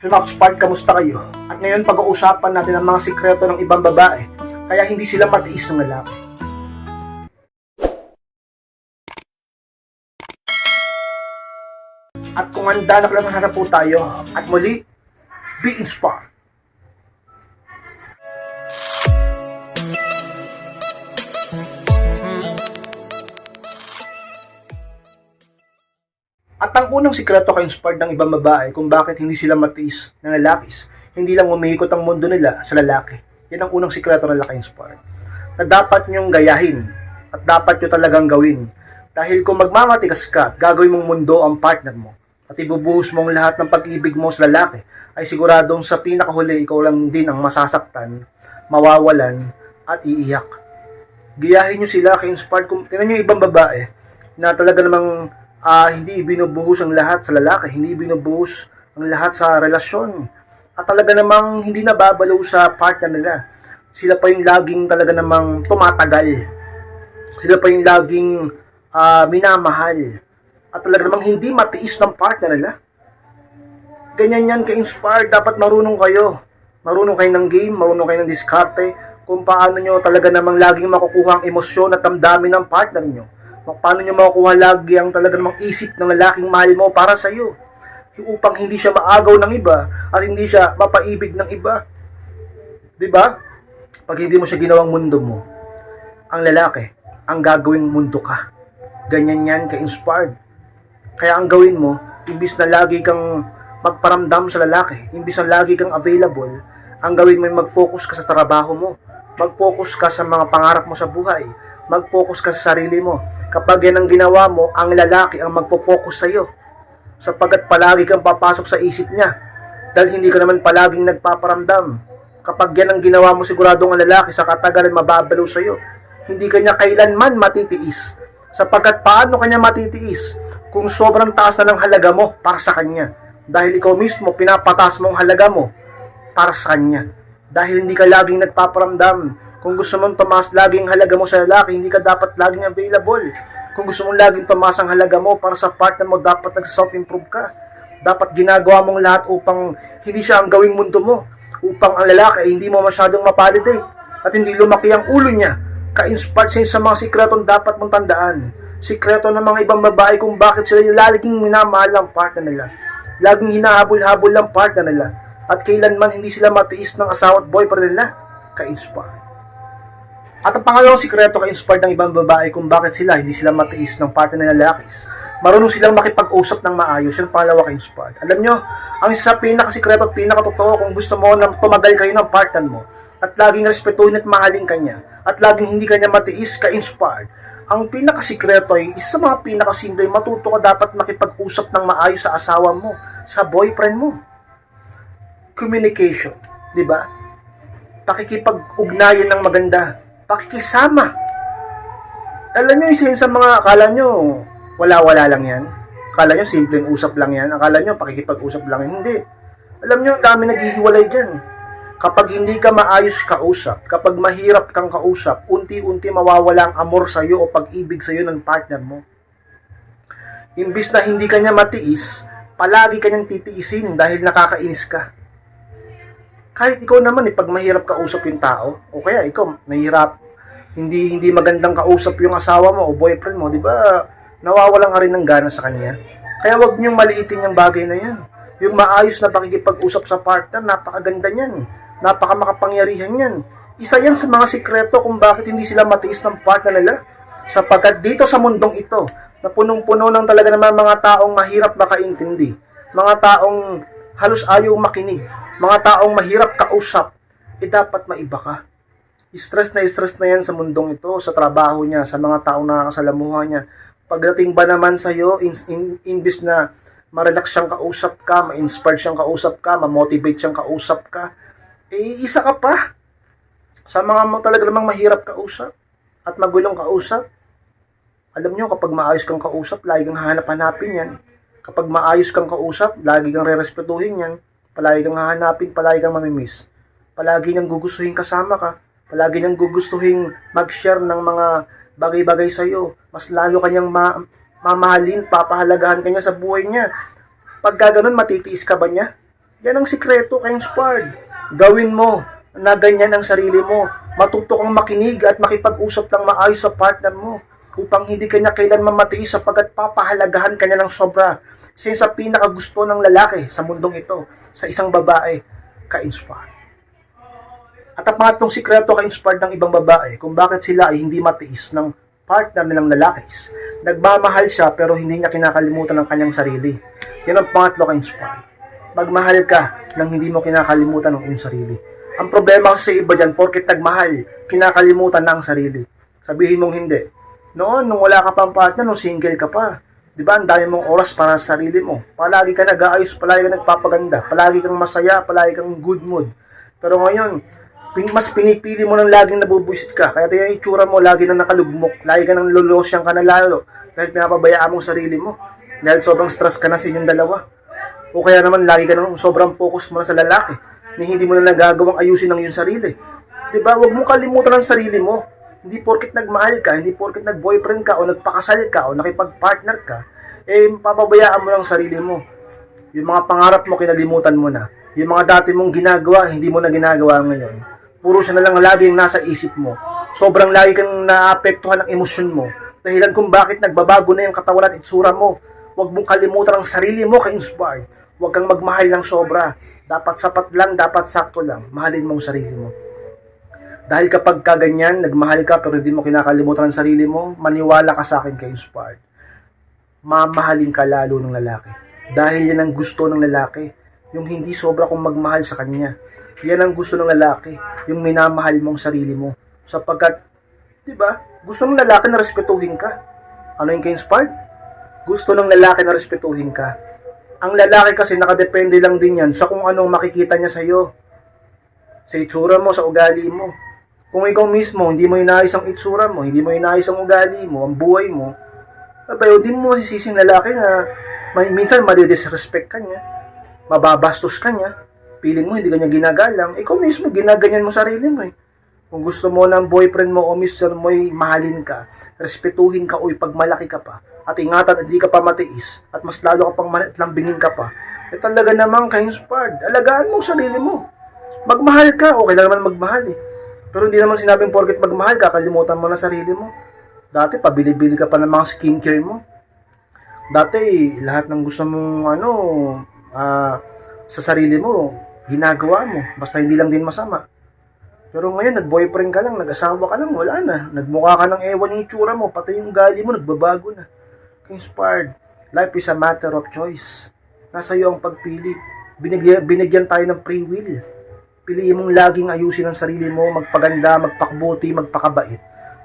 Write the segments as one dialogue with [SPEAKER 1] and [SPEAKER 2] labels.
[SPEAKER 1] Helmax Spark, kamusta kayo? At ngayon pag-uusapan natin ang mga sikreto ng ibang babae kaya hindi sila matiis ng lalaki. At kung handa na kailangan po tayo at muli, be inspired. At ang unang sikreto ka-inspired ng ibang babae kung bakit hindi sila matiis ng lalakis, hindi lang umihikot ang mundo nila sa lalaki. Yan ang unang sikreto ng ka-inspired. Na dapat nyong gayahin at dapat nyo talagang gawin. Dahil kung magmamatigas ka at gagawin mong mundo ang partner mo at ibubuhos mong lahat ng pag-ibig mo sa lalaki, ay siguradong sa pinakahuli ikaw lang din ang masasaktan, mawawalan at iiyak. Gayahin nyo sila ka-inspired. Kung tingnan nyo yung ibang babae na talaga namang hindi binubuhos ang lahat sa lalaki, hindi binubuhos ang lahat sa relasyon, at talaga namang hindi nababalaw sa partner nila. Sila pa yung laging talaga namang tumatagal, sila pa yung laging minamahal, at talaga namang hindi matiis ng partner nila. Ganyan yan ka-inspired. Dapat marunong kayo ng game, marunong kayo ng diskarte kung paano nyo talaga namang laging makukuha ang emosyon at damdamin ng partner nyo. Paano nyo makukuha lagi ang talaga namang isip ng lalaking mahal mo para sa iyo, upang hindi siya maagaw ng iba at hindi siya mapaibig ng iba. 'Di ba? Pag hindi mo siya ginawang mundo mo, ang lalaki ang gagawing mundo ka. Ganyan yan ka-inspired. Kaya ang gawin mo, imbis na lagi kang magparamdam sa lalaki, imbis na lagi kang available, ang gawin mo ay mag-focus ka sa trabaho mo, mag-focus ka sa mga pangarap mo sa buhay, mag-focus ka sa sarili mo. Kapag yan ang ginawa mo, ang lalaki ang magpo-focus sa iyo, sapagkat palagi kang papasok sa isip niya dahil hindi ka naman palaging nagpaparamdam. Kapag yan ang ginawa mo, siguradong ang lalaki sa katagalan mababalaw sa iyo. Hindi kanya kailanman matitiis, sapagkat paano kanya matitiis kung sobrang taas na ng halaga mo para sa kanya, dahil ikaw mismo pinapataas mo ang halaga mo para sa kanya, dahil hindi ka laging nagpaparamdam. Kung gusto mong tumaas laging halaga mo sa lalaki, hindi ka dapat laging available. Kung gusto mong laging tumaas ang halaga mo para sa partner mo, dapat nag-self-improve ka. Dapat ginagawa mong lahat upang hindi siya ang gawing mundo mo, upang ang lalaki ay hindi mo masyadong mapalidate at hindi lumaki ang ulo niya. Ka-inspired sa mga sikretong dapat mong tandaan. Sikreto ng mga ibang babae kung bakit sila laging minamahal ang partner nila, laging hinahabol-habol ang partner nila, at kailanman hindi sila matiis ng asawa at boyfriend nila. Ka-inspired. At ang pangalawang sikreto ka-inspired ng ibang babae kung bakit hindi sila matiis ng partner ng lalakis, marunong silang makipag-usap ng maayos. Yung pangalawa ka-inspired. Alam nyo, ang isa sa pinakasikreto at pinakatotoo kung gusto mo na tumagal kayo ng partner mo at laging respetuhin at mahalin kanya at laging hindi kanya matiis, ka-inspired, ang pinakasikreto ay isa sa mga pinakasimple, matuto ka dapat makipag-usap ng maayos sa asawa mo, sa boyfriend mo. Communication, di ba? Pakikipag-ugnayan ng maganda, pakikisama. Alam nyo, isa sa mga akala nyo, wala-wala lang yan. Akala nyo, simpleng usap lang yan. Akala nyo, pakikipag-usap lang yan. Hindi. Alam nyo, dami naghihiwalay dyan. Kapag hindi ka maayos kausap, kapag mahirap kang kausap, unti-unti mawawala ang amor sa'yo o pag-ibig sa'yo ng partner mo. Imbis na hindi kanya matiis, palagi kanyang titiisin dahil nakakainis ka. Kahit ikaw naman, pag mahirap kausap yung tao, o kaya ikaw, nahihirap, hindi magandang kausap yung asawa mo o boyfriend mo, di ba, nawawalan ka rin ng gana sa kanya. Kaya wag niyong maliitin yung bagay na yan. Yung maayos na pakikipag-usap sa partner, napakaganda niyan, napakamakapangyarihan yan. Isa yan sa mga sikreto kung bakit hindi sila matiis ng partner nila. Sapagkat dito sa mundong ito, na punong-puno ng talaga naman mga taong mahirap makaintindi, mga taong halos ayaw makinig, mga taong mahirap kausap, dapat maiba ka. Stress na yan sa mundong ito, sa trabaho niya, sa mga taong nakakasalamuha niya. Pagdating ba naman sa'yo, imbis na ma-relax siyang kausap ka, ma-inspire siyang kausap ka, ma-motivate siyang kausap ka, isa ka pa sa mga talaga namang mahirap kausap at magulong kausap. Alam nyo, kapag maayos kang kausap, lagi kang hahanap-hanapin yan. Kapag maayos kang kausap, lagi kang re-respetuhin yan. Palagi kang hahanapin, palagi kang mamimiss. Palagi niyang gugustuhin kasama ka. Palagi niyang gugustuhin mag-share ng mga bagay-bagay sa'yo. Mas lalo kanyang mamahalin, papahalagahan kanya sa buhay niya. Pag gano'n, matitiis ka ba niya? Yan ang sikreto, ka-inspired. Gawin mo na ganyan ang sarili mo. Matuto kang makinig at makipag-usap ng maayos sa partner mo upang hindi kanya kailanman matiis sapagkat papahalagahan kanya ng sobra. Siya sa pinakagusto ng lalaki sa mundong ito, sa isang babae, ka-inspired. At ang pangatlong sikreto ka-inspired ng ibang babae kung bakit sila ay hindi matiis ng partner nilang lalaki. Nagmamahal siya pero hindi niya kinakalimutan ang kanyang sarili. Yan ang pangatlo ka-inspired. Magmahal ka nang hindi mo kinakalimutan ang iyong sarili. Ang problema kasi sa iba dyan, porket nagmahal, kinakalimutan na ang sarili. Sabihin mong hindi. Noon, nung wala ka pang partner, nung single ka pa, di ba, ang dami mong oras para sa sarili mo. Palagi ka nag-aayos, palagi ka nagpapaganda, palagi kang masaya, palagi kang good mood. Pero ngayon, mas pinipili mo nang laging nabubwisit ka. Kaya yung itsura mo, lagi nang nakalugmok, lagi ka nang lulosyan ka na lalo. Dahil pinapabayaan mong sarili mo. Dahil sobrang stress ka na sa inyong dalawa. O kaya naman, lagi ka nang sobrang focus mo na sa lalaki na hindi mo na nagagawang ayusin ang iyong sarili. Diba? Huwag mong kalimutan ang sarili mo. Hindi porket nagmahal ka, hindi porket nag-boyfriend ka, o nagpakasal ka, o nakipag-partner ka, papabayaan mo lang sarili mo. Yung mga pangarap mo, kinalimutan mo na. Yung mga dati mong ginagawa, hindi mo na ginagawa ngayon. Puro siya na lang laging nasa isip mo. Sobrang lagi kang naapektuhan ng emosyon mo. Dahilan kung bakit nagbabago na yung katawan at itsura mo. Huwag mong kalimutan ang sarili mo, ka-inspired. Huwag kang magmahal ng sobra. Dapat sapat lang, dapat sakto lang. Mahalin mo ang sarili mo. Dahil kapag kaganyan, nagmahal ka pero hindi mo kinakalimutan ang sarili mo, maniwala ka sa akin, ka-inspired. Mamahalin ka lalo ng lalaki. Dahil yan ang gusto ng lalaki. Yung hindi sobra kong magmahal sa kanya. Yan ang gusto ng lalaki. Yung minamahal mong sarili mo. Sapagkat, di ba, gusto ng lalaki na respetuhin ka. Ano yung ka-inspired? Gusto ng lalaki na respetuhin ka. Ang lalaki kasi nakadepende lang din yan sa kung anong makikita niya sa'yo. Sa itsura mo, sa ugali mo. Kung ikaw mismo, hindi mo inaayos ang itsura mo, hindi mo inaayos ang ugali mo, ang buhay mo, abay, hindi mo masisising lalaki na minsan madidisrespect ka niya, mababastos ka niya, piling mo hindi ka niya ginagalang, ikaw mismo ginaganyan mo sarili mo eh. Kung gusto mo ng boyfriend mo o mister mo ay mahalin ka, respetuhin ka o ipagmalaki ka pa, at ingatan at hindi ka pa matiis, at mas lalo ka pang lambingin ka pa, talaga namang ka-inspired. Alagaan mo ang sarili mo. Magmahal ka, okay lang naman magmahal eh. Pero hindi naman sinabing porket magmahal ka, kalimutan mo na sarili mo. Dati, pabili-bili ka pa ng mga skincare mo. Dati, lahat ng gusto mong sa sarili mo, ginagawa mo. Basta hindi lang din masama. Pero ngayon, nag-boyfriend ka lang, nag-asawa ka lang, wala na. Nagmukha ka ng ewan yung itsura mo, pati yung gali mo, nagbabago na. Inspired. Life is a matter of choice. Nasa iyo ang pagpili. Binigyan tayo ng free will. Piliin mong laging ayusin ang sarili mo, magpaganda, magpakabuti, magpakabait,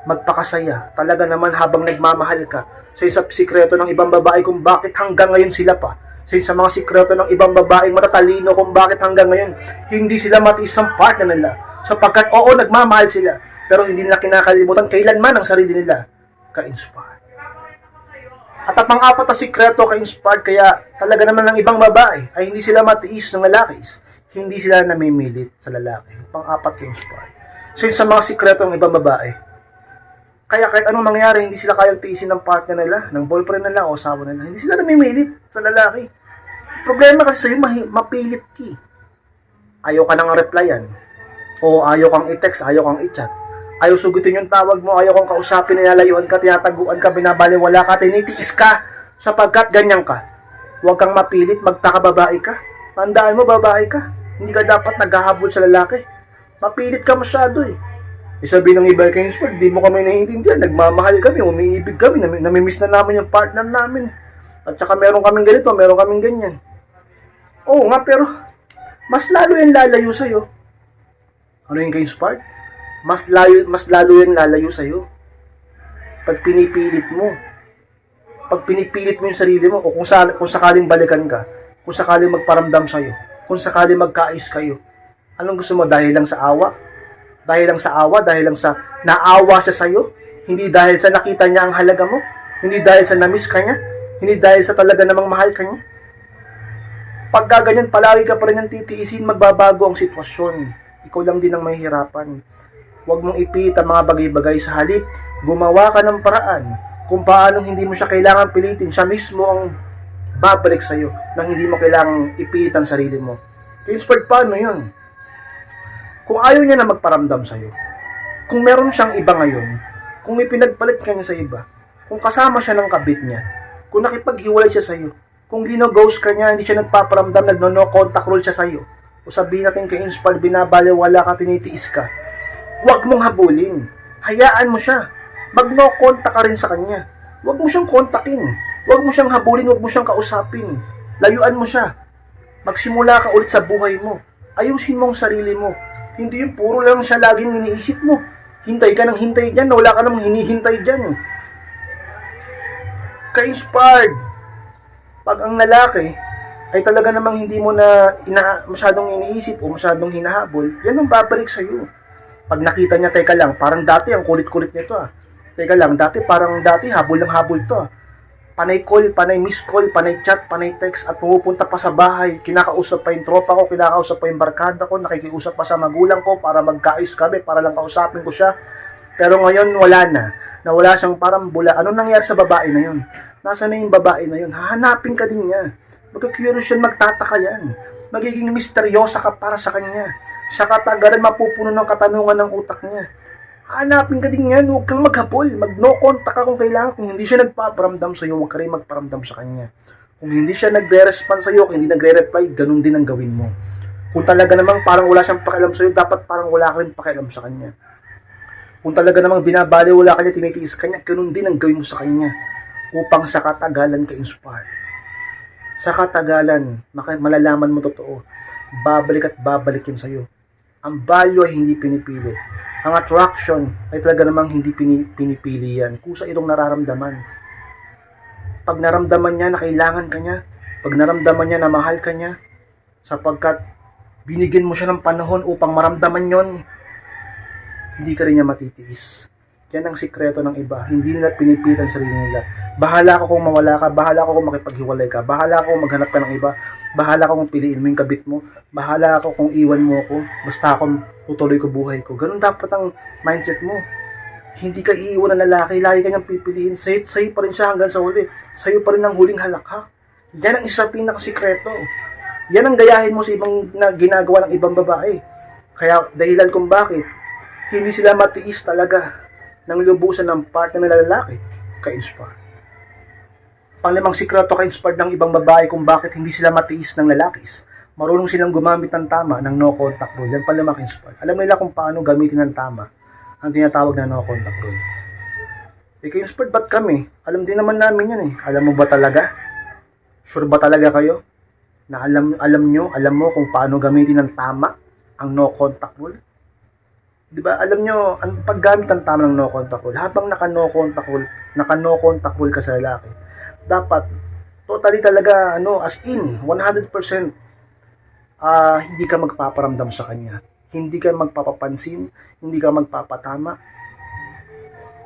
[SPEAKER 1] magpakasaya. Talaga naman habang nagmamahal ka. Sa isang sikreto ng ibang babae kung bakit hanggang ngayon sila pa. Sa mga sikreto ng ibang babaeng matatalino kung bakit hanggang ngayon hindi sila matiis ng partner nila. Sapagkat oo, nagmamahal sila, pero hindi nila kinakalimutan kailanman ang sarili nila. Ka-inspired. At ang pang-apat na sikreto ka-inspired kaya talaga naman ng ibang babae ay hindi sila matiis ng lalaki. Hindi sila namimilit sa lalaki. Pang-apat ka-inspired. So sa mga sikreto ng ibang babae, kaya kahit anong mangyari, hindi sila kayang tiisin ng partner nila, ng boyfriend nila o asawa nila. Hindi sila namimilit sa lalaki. Problema kasi sa'yo, mapilit ki. Ayaw ka nang replyan. O ayaw kang i-text, ayaw kang i-chat. Ayaw sugutin yung tawag mo, ayaw kang kausapin, nilalayuan ka, tinataguan ka, binabaliwala ka, tinitiis ka, sapagkat ganyan ka. Huwag kang mapilit, magpakababae ka. Tandaan mo, babae ka. Hindi ka dapat naghahabol sa lalaki. Mapilit ka masyado eh. Sabi ng iba kay Inspired, di mo kami naiintindihan, nagmamahal kami, umiibig kami, namimiss na namin yung partner namin. At saka meron kaming ganito, meron kaming ganyan. Oo nga, pero mas lalo yung lalayo sa'yo. Ano yung ka-inspired? Mas lalo yung lalayo sa'yo. Pag pinipilit mo. Pag pinipilit mo yung sarili mo, o kung sakaling balikan ka, kung sakaling magparamdam sa'yo, kung sakaling magkais kayo, anong gusto mo? Dahil lang sa awa? Dahil lang sa awa? Dahil lang sa naawa siya sa'yo? Hindi dahil sa nakita niya ang halaga mo? Hindi dahil sa namiss ka niya? Hindi dahil sa talaga namang mahal ka niya? Pag gaganyan, palagi ka pa rin ang titiisin, magbabago ang sitwasyon. Ikaw lang din ang mahihirapan. Huwag mong ipilit ang mga bagay-bagay, sa halip, gumawa ka ng paraan kung paanong hindi mo siya kailangan pilitin. Siya mismo ang babalik sa'yo nang hindi mo kailangang ipilit ang sarili mo. Ka-inspired, paano yun? Kung ayaw niya na magparamdam sa'yo, kung meron siyang iba ngayon, kung ipinagpalit ka niya sa iba, kung kasama siya ng kabit niya, kung nakipaghiwalay siya sa'yo, kung gino-ghost ka niya, hindi siya nagpaparamdam, nagno-no contact rule siya sa'yo, o sabihin natin ka-inspired, binabaliwala ka, tinitiis ka, huwag mong habulin. Hayaan mo siya. Mag-no contact ka rin sa kanya. Huwag mo siyang kontakin. Huwag mo siyang habulin, huwag mo siyang kausapin. Layuan mo siya. Magsimula ka ulit sa buhay mo. Ayusin mo ang sarili mo. Hindi yung puro lang siya laging iniisip mo. Hintay ka ng hintay dyan na wala ka namang hinihintay dyan. Ka-inspired. Pag ang lalaki ay talaga namang hindi mo na masyadong iniisip o masyadong hinahabol, yan ang babalik sa'yo. Pag nakita niya, teka lang, parang dati ang kulit-kulit nito ah. Teka lang, dati habol ng habol to ah. Panay call, panay miss call, panay chat, panay text, at pumupunta pa sa bahay, kinakausap pa yung tropa ko, kinakausap pa yung barkada ko, nakikiusap pa sa magulang ko para magkaayos kami, para lang kausapin ko siya. Pero ngayon wala na. Nawala siyang parang bula. Ano nangyari sa babae na yun? Nasaan na yung babae na yun? Hahanapin ka din niya. Magka-curious yan, magtataka yan. Magiging misteryosa ka para sa kanya. Sa katagalan, mapupuno ng katanungan ng utak niya. Hanapin ka din yan, huwag kang maghabol, mag-no contact ka kung kailangan. Kung hindi siya nagpaparamdam sa'yo, huwag ka rin magparamdam sa kanya. Kung hindi siya nagre-respond sa'yo, kung hindi nagre-reply, ganun din ang gawin mo. Kung talaga namang parang wala siyang pakialam sa'yo, dapat parang wala ka rin pakialam sa kanya. Kung talaga namang binabali, wala ka niya, tinitiis ka niya, ganun din ang gawin mo sa kanya. Upang sa katagalan ka inspired. Sa katagalan, malalaman mo totoo, babalik at babalik yan sa'yo. Ang value ay hindi pinipili. Ang attraction ay talaga namang hindi pinipili yan. Kusa itong nararamdaman. Pag naramdaman niya na kailangan ka niya, pag naramdaman niya na mahal ka niya, sapagkat binigyan mo siya ng panahon upang maramdaman yon, hindi ka rin niya matitiis. Yan ang sikreto ng iba. Hindi nila pinipitan sarili nila. Bahala ko kung mawala ka, bahala ko kung makipaghiwalay ka, bahala ko kung maghanap ka ng iba, bahala ko kung piliin mo yung kabit mo, bahala ako kung iwan mo ako, basta ako tutuloy ko buhay ko. Ganun dapat ang mindset mo. Hindi ka iiwan ng lalaki, lagi ka niyang pipiliin. Sa'yo pa rin siya hanggang sa huli. Sa'yo pa rin ang huling halakhak. Yan ang isa pinakasikreto. Yan ang gayahin mo sa ibang ginagawa ng ibang babae. Kaya dahilan kung bakit hindi sila matiis talaga ng lubusan ng partner ng lalaki, ka-inspired. Panglimang sikreto ka-inspired ng ibang babae kung bakit hindi sila matiis ng lalakis. Marunong silang gumamit ng tama ng no contact rule. Yan panglimang ka-inspired. Alam nila kung paano gamitin ng tama ang tinatawag na no contact rule. Ka-inspired, ba't kami? Alam din naman namin yan eh. Alam mo ba talaga? Sure ba talaga kayo? Na alam mo kung paano gamitin ng tama ang no contact rule? Diba, alam nyo, ang paggamit ng tama ng no contact rule, habang naka-no contact rule ka sa lalaki, dapat, totally talaga, as in, 100%, hindi ka magpaparamdam sa kanya. Hindi ka magpapapansin, hindi ka magpapatama,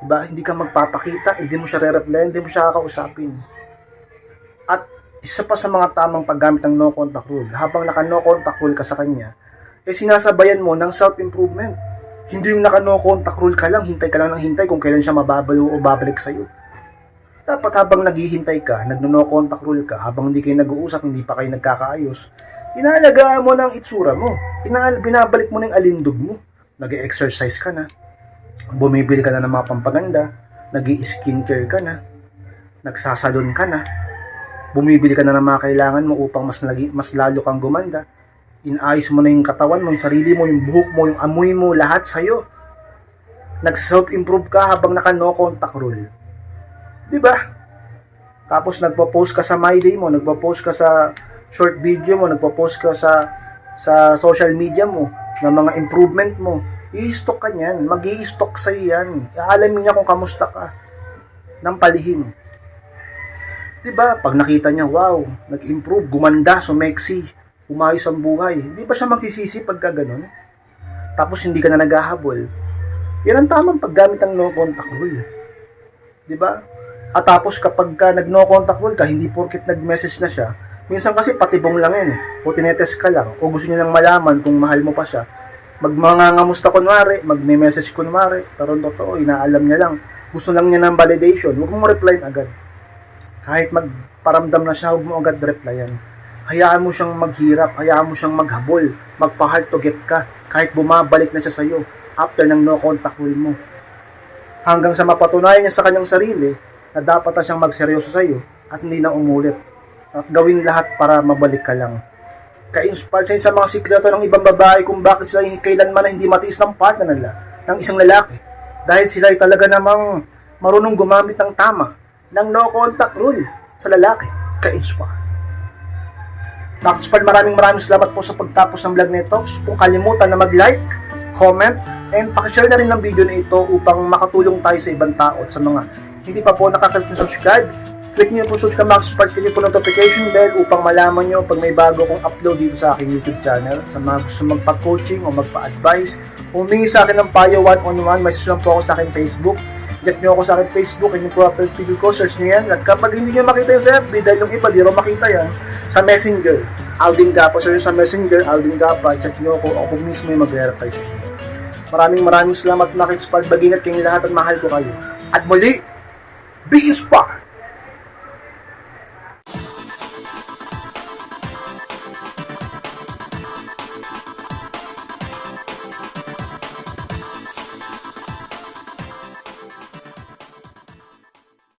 [SPEAKER 1] diba, hindi ka magpapakita, hindi mo siya re-reply, hindi mo siya kakausapin. At, isa pa sa mga tamang paggamit ng no contact rule, habang naka-no contact rule ka sa kanya, sinasabayan mo ng self-improvement. Hindi yung naka-no contact rule ka lang, hintay ka lang ng hintay kung kailan siya mababalo o babalik sa'yo. Dapat habang naghihintay ka, nagno-no contact rule ka, habang hindi kayo nag-uusap, hindi pa kayo nagkakaayos, inaalagaan mo ng itsura mo. Binabalik mo ng alindog mo. Nag-exercise ka na, bumibili ka na ng mga pampaganda, nag-skincare ka na, nagsasalon ka na, bumibili ka na ng mga kailangan mo upang mas lalo kang gumanda. Inayos mo na yung katawan mo, yung sarili mo, yung buhok mo, yung amoy mo, lahat sa'yo. Nag-self-improve ka habang naka-no contact rule. Diba? Tapos nagpo-post ka sa My Day mo, nagpo-post ka sa short video mo, nagpo-post ka sa social media mo, ng mga improvement mo. I-stock ka niyan. Mag-i-stock sa'yo yan. Aalamin niya kung kamusta ka. Nang palihim. Diba? Pag nakita niya, wow, nag-improve, gumanda, sumeksi, umayos ang buhay. Hindi ba siya magsisisi pagka ganun? Tapos hindi ka na naghahabol. Yan ang tamang paggamit ng no contact rule. Diba? At tapos kapag ka nag no contact rule ka, hindi porket nag-message na siya, minsan kasi patibong lang yan eh. O tinetest ka lang. O gusto niya lang malaman kung mahal mo pa siya. Magmangangamusta kunwari, magme-message kunwari, pero totoo, inaalam niya lang. Gusto lang niya ng validation. Huwag mo replyan agad. Kahit magparamdam na siya, huwag mo agad replyan. Hayaan mo siyang maghirap, hayaan mo siyang maghabol, magpa-hard to get ka, kahit bumabalik na siya sa'yo after ng no contact rule mo. Hanggang sa mapatunayan niya sa kanyang sarili na dapat na siyang magseryoso sa'yo at hindi na umulit. At gawin lahat para mabalik ka lang. Ka-inspired sa mga sikreto ng ibang babae kung bakit sila kailanman na hindi matiis ng partner nila, ng isang lalaki. Dahil sila ay talaga namang marunong gumamit ng tama ng no contact rule sa lalaki. Ka-inspired. Ka-inspired, maraming salamat po sa pagtapos ng vlog nito. Kung kalimutan na mag-like, comment, and pakishare na rin ng video na ito upang makatulong tayo sa ibang tao at sa mga hindi pa po nakaklik ng subscribe. Click nyo po subscribe, mag-subscribe, click po notification bell upang malaman nyo pag may bago kong upload dito sa aking YouTube channel. Sa mga gusto magpa-coaching o magpa-advise, humingi sa akin ng payo one-on-one, may susunod po ako sa akin Facebook. Get nyo ako sa akin Facebook, yung profile picture ko, search nyo yan. At kapag hindi nyo makita yung sa FB, dahil yung iba, di rin makita yan, sa Messenger, Aldin Gapa, search sa Messenger, Aldin Gapa, check nyo ako mismo yung mag-verify sa inyo. Maraming salamat mga ka-inspired, mag-ingat kayong lahat at mahal ko kayo. At muli, be inspired!